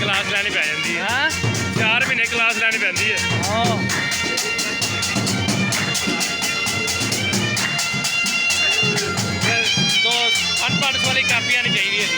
Class ਲੈਣੀ ਪੈ ਜਾਂਦੀ ਹੈ। ਹਾਂ 4 ਮਹੀਨੇ ਕਲਾਸ ਲੈਣੀ ਪੈਂਦੀ ਹੈ। ਹਾਂ ਫਿਰ ਦੋ ਅਨਪੜ੍ਹ ਵਾਲੀ ਕਾਪੀਆਂ ਨਹੀਂ ਚਾਹੀਦੀਆਂ ਸੀ।